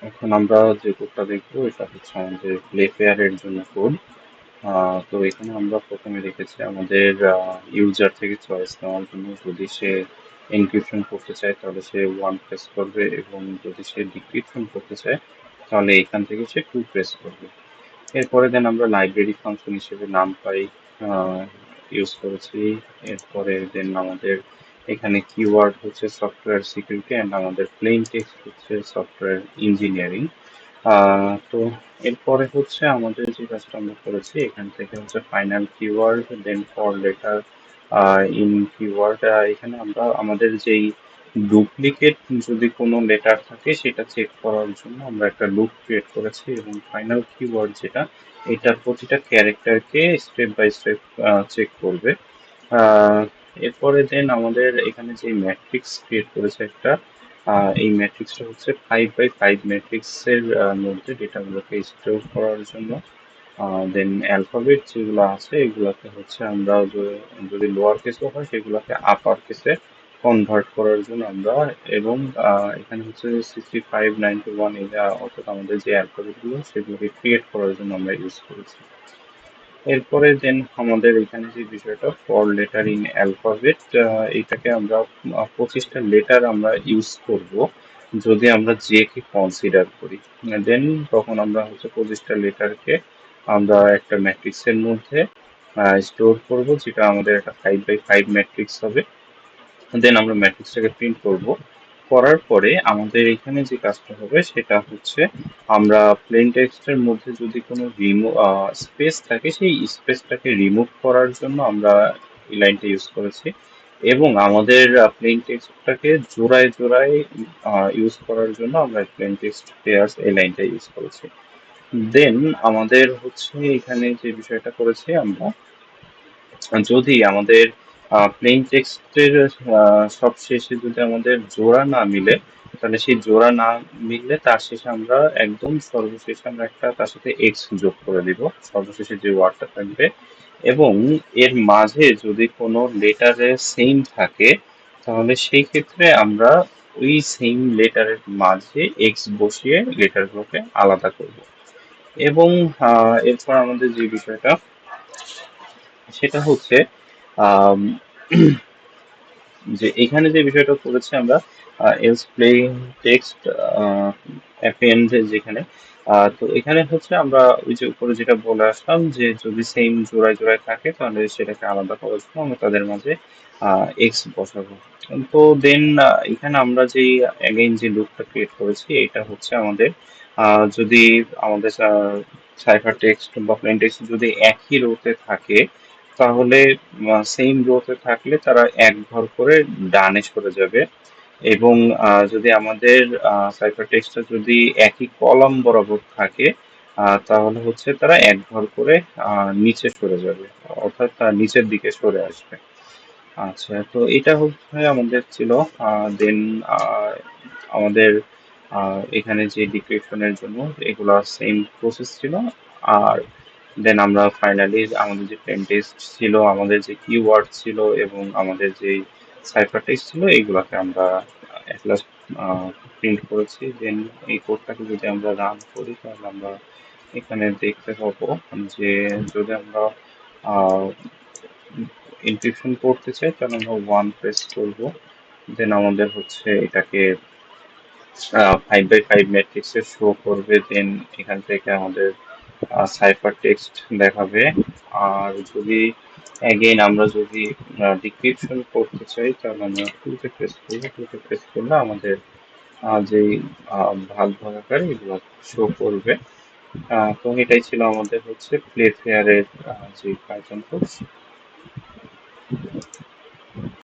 এখন আমরা যে কোডটা দেখবো এটা হচ্ছে আমাদের প্লে ফেয়ারের জন্য কোড। তো এখানে আমরা প্রথমে রেখেছি আমাদের ইউজার থেকে চয়েস নেওয়ার জন্য, যদি সে এনক্রিপশন করতে চায় তাহলে সে 1 প্রেস করবে, এবং যদি সে ডিক্রিপশন করতে চায় তাহলে এখান থেকে সে 2 প্রেস করবে। এরপরে দেন আমরা লাইব্রেরি ফাংশন হিসেবে নামপাই ইউজ করেছি। এরপরে দেন আমাদের এখানে কিওয়ার্ড হচ্ছে সফটওয়্যার সিকিউরিটি, অ্যান্ড আমাদের প্লেন টেক্সট হচ্ছে সফটওয়্যার ইঞ্জিনিয়ারিং। তো এরপরে হচ্ছে আমাদের যে কাজটা আমরা করেছি, এখান থেকে হচ্ছে final keyword, then for letter in keyword. এখানে আমরা আমাদের যেই ডুপ্লিকেট যদি কোনো লেটার থাকে সেটা চেক করার জন্য আমরা একটা লুপ ক্রিয়েট করেছি, এবং ফাইনাল কিওয়ার্ড যেটা, এটার প্রতিটা ক্যারেক্টারকে স্টেপ বাই স্টেপ চেক করবে। আহ, এরপরে দেন আমাদের এখানে যে ম্যাট্রিক্স ক্রিয়েট করেছে একটা, এই ম্যাট্রিক্সটা হচ্ছে 5x5 ম্যাট্রিক্সের মধ্যে ডেটাগুলোকে স্টোর করার জন্য। দেন অ্যালফাবেট যেগুলো আছে এগুলোকে হচ্ছে আমরা যদি লোয়ার কেসও হয় সেগুলোকে আপার কেসে কনভার্ট করার জন্য আমরা, এবং এখানে হচ্ছে 6591 এটা, অর্থাৎ আমাদের যে অ্যালফাবেটগুলো সেগুলোকে ক্রিয়েট করার জন্য আমরা ইউজ করেছি। এরপরে দেন আমাদের এখানে যে বিষয়টা ফর লেটার ইন অ্যালফাবেট, এটাকে আমরা 25টা লেটার আমরা ইউজ করব যদি আমরা জে কে কনসিডার করি। দেন তখন আমরা হচ্ছে 25টা লেটারকে আমরা একটা ম্যাট্রিক্সের মধ্যে স্টোর করব, যেটা আমাদের একটা 5x5 ম্যাট্রিক্স হবে। দেন আমরা ম্যাট্রিক্সটাকে প্রিন্ট করব। করার পরে আমাদের এখানে যে কাজটা হবে সেটা হচ্ছে, আমরা প্লেন টেক্সটের মধ্যে যদি কোনো স্পেস থাকে সেই স্পেসটাকে রিমুভ করার জন্য আমরা এই লাইনটা ইউজ করেছি, এবং আমাদের প্লেন টেক্সটটাকে জোড়ায় জোড়ায় ইউজ করার জন্য আমরা প্লেন টেক্সট পেয়ার্স এই লাইনটা ইউজ করেছি। দেন আমাদের হচ্ছে এখানে যে বিষয়টা করেছি আমরা, যদি আমাদের প্লেন টেক্সটের সব শেষে যদি আমাদের জোড়া না মিলে, তাহলে সেই জোড়া না মিললে তার শেষে আমরা একদম সর্বশেষে আমরা একটা তার সাথে এক্স যোগ করে দিব, সর্বশেষে যে ওয়ার্ডটা থাকবে। এবং এর মাঝে যদি কোনো লেটারে সেম থাকে তাহলে সেই ক্ষেত্রে আমরা ওই সেম লেটারের মাঝে এক্স বসিয়ে লেটারগুলোকে আলাদা করব। এবং এরপর আমাদের যে বিষয়টা সেটা হচ্ছে, আম, যে এখানে যে বিষয়টা করেছি আমরা, এলস প্লেইন টেক্সট অ্যাপেন্ড যেখানে, তো এখানে হচ্ছে আমরা ওই যে উপরে যেটা বলে আসলাম যে যদি সেম জোড়ায় জোড়ায় থাকে তাহলে সেটাকে আলাদা করার জন্য আমরা তাদের মাঝে এক্স বসাবো। তো দেন এখানে আমরা যেই অ্যাগেইন যে লুপটা ক্রিয়েট করেছি এটা হচ্ছে আমাদের, যদি আমাদের সাইফার টেক্সট বা প্লেন টেক্সট যদি একই রোতে থাকে তাহলে সেম রোতে থাকলে তারা এক ঘর করে ডানে সরে যাবে, এবং যদি আমাদের সাইফার টেক্সটটা যদি একই কলাম বরাবর থাকে তাহলে হচ্ছে তারা এক ঘর করে নিচে সরে যাবে, অর্থাৎ নিচের দিকে সরে আসবে। আচ্ছা, তো এটা হচ্ছে আমাদের ছিল। দেন আমাদের এখানে যে ডিক্রিপশনের জন্য এগুলা সেম প্রসেস ছিল। আর দেন আমরা ফাইনালি আমাদের যে প্লেন টেক্সট ছিল, আমাদের যে কিওয়ার্ড ছিল, এবং আমাদের যে সাইফার টেক্সট ছিল এইগুলাকে আমরা এট লাস্ট প্রিন্ট করেছি। দেন এই কোডটাকে যদি আমরা রান করি তাহলে আমরা এখানে দেখতে পাবো যে যদি আমরা এনক্রিপশন করতে চাই তাহলে আমরা 1 প্রেস করব। দেন আমাদের হচ্ছে এটাকে 5x5 ম্যাট্রিক্সে শো করবে। দেন এখান থেকে আমাদের সাইফার টেক্সট দেখাবে। আর যদি অ্যাগেইন আমরা যদি ডিক্রিপশন করতে চাই তাহলে আমরা 2 তে প্রেস করবো। 2 তে প্রেস করলে আমাদের যেই ভাগ ভাগাকার এগুলো শো করবে। তো এটাই ছিল আমাদের হচ্ছে প্লে ফেয়ারের যে পাইথন কোর্স।